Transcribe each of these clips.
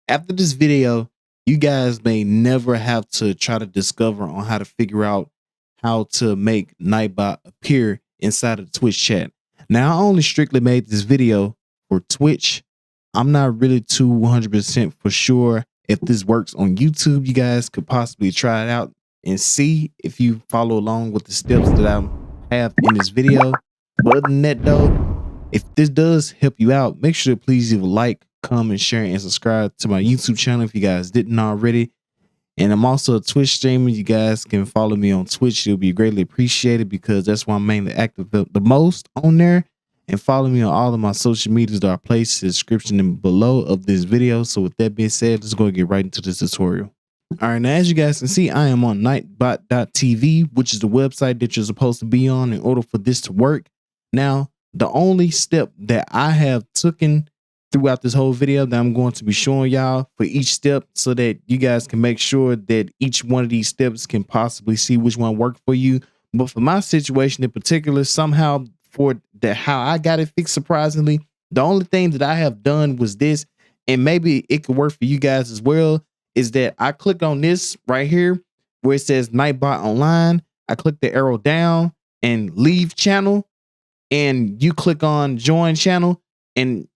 After this video, you guys may never have to try to discover on how to figure out how to make Nightbot appear inside of the Twitch chat. Now, I only strictly made this video for Twitch. I'm not really too 100% for sure if this works on YouTube. You guys could possibly try it out and see if you follow along with the steps that I have in this video. But other than that though, if this does help you out, make sure to please leave a like, comment, share, and subscribe to my YouTube channel if you guys didn't already. And I'm also a Twitch streamer. You guys can follow me on Twitch. It'll be greatly appreciated because that's why I'm mainly active the most on there. And follow me on all of my social medias that are placed in the description and below of this video. So with that being said, let's go and get right into this tutorial. All right, now as you guys can see, I am on Nightbot.tv, which is the website that you're supposed to be on in order for this to work. Now, the only step that I have taken throughout this whole video that I'm going to be showing y'all for each step so that you guys can make sure that each one of these steps can possibly see which one worked for you. But for my situation in particular, somehow for how I got it fixed, surprisingly, the only thing that I have done was this, and maybe it could work for you guys as well, is that I click on this right here where it says Nightbot Online. I click the arrow down and leave channel, and you click on join channel, and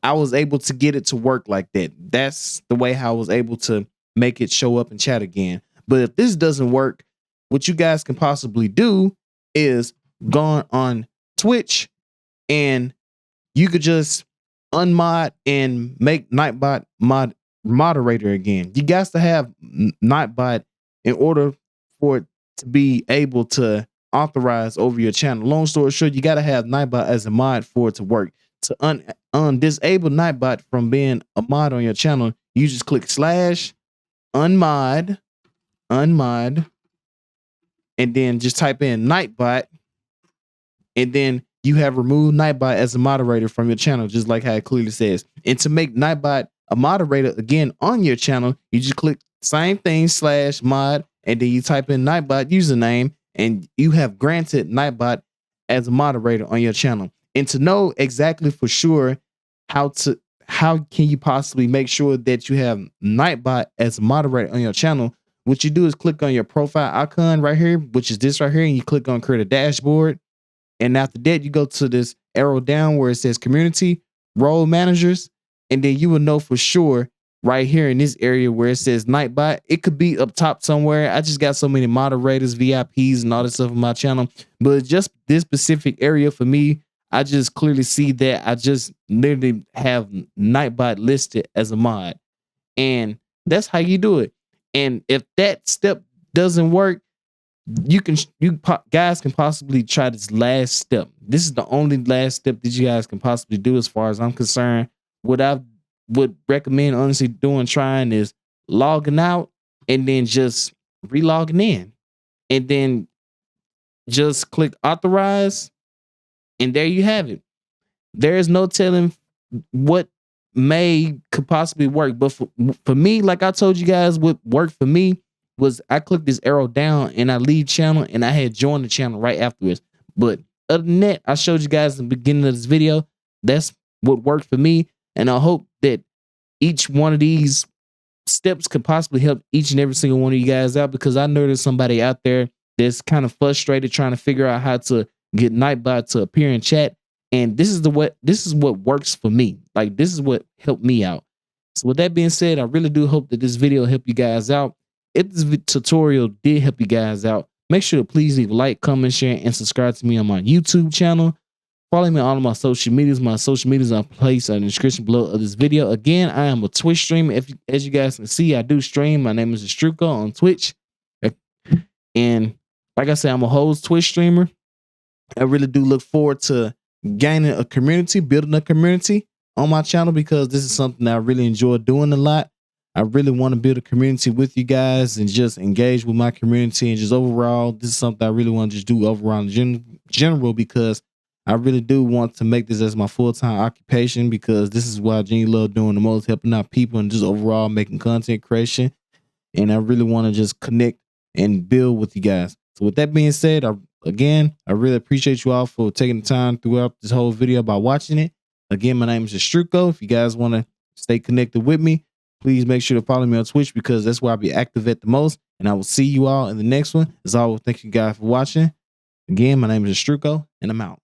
I was able to get it to work like that. That's the way how I was able to make it show up in chat again. But if this doesn't work, what you guys can possibly do is go on Twitch and you could just unmod and make Nightbot moderator again. You guys to have Nightbot in order for it to be able to authorize over your channel. Long story short, you got to have Nightbot as a mod for it to work. To disable Nightbot from being a mod on your channel, you just click /unmod, and then just type in Nightbot, and then you have removed Nightbot as a moderator from your channel, just like how it clearly says. And to make Nightbot a moderator again on your channel, you just click same thing /mod, and then you type in Nightbot username, and you have granted Nightbot as a moderator on your channel. And to know exactly for sure how can you possibly make sure that you have Nightbot as a moderator on your channel, what you do is click on your profile icon right here, which is this right here, and you click on create a dashboard. And after that, you go to this arrow down where it says community role managers, and then you will know for sure right here in this area where it says Nightbot. It could be up top somewhere. I just got so many moderators, VIPs, and all this stuff on my channel, but just this specific area for me, I just clearly see that I just literally have Nightbot listed as a mod, and that's how you do it. And if that step doesn't work, you guys can possibly try this last step. This is the only last step that you guys can possibly do as far as I'm concerned. What I would recommend honestly trying is logging out and then just re-logging in, and then just click authorize. And there you have it. There is no telling what could possibly work. But for me, like I told you guys, what worked for me was I clicked this arrow down and I leave channel, and I had joined the channel right afterwards. But other than that, I showed you guys in the beginning of this video. That's what worked for me. And I hope that each one of these steps could possibly help each and every single one of you guys out, because I know there's somebody out there that's kind of frustrated trying to figure out how to get Nightbot to appear in chat, and this is what works for me. Like, this is what helped me out. So with that being said, I really do hope that this video helped you guys out. If this tutorial did help you guys out, make sure to please leave a like, comment, share, and subscribe to me on my YouTube channel. Follow me on all of my social medias. My social medias are placed in the description below of this video. Again, I am a Twitch streamer. As you guys can see, I do stream. My name is Astruko on Twitch, and like I said, I'm a whole Twitch streamer. I really do look forward to gaining a community, building a community on my channel, because this is something that I really enjoy doing a lot. I really want to build a community with you guys and just engage with my community, and just overall, this is something I really want to just do overall in general, because I really do want to make this as my full-time occupation, because this is what I genuinely love doing the most, helping out people and just overall making content creation. And I really want to just connect and build with you guys. So with that being said, Again, I really appreciate you all for taking the time throughout this whole video by watching it. Again, my name is Astruko. If you guys want to stay connected with me, please make sure to follow me on Twitch because that's where I'll be active at the most. And I will see you all in the next one. As always, thank you guys for watching. Again, my name is Astruko, and I'm out.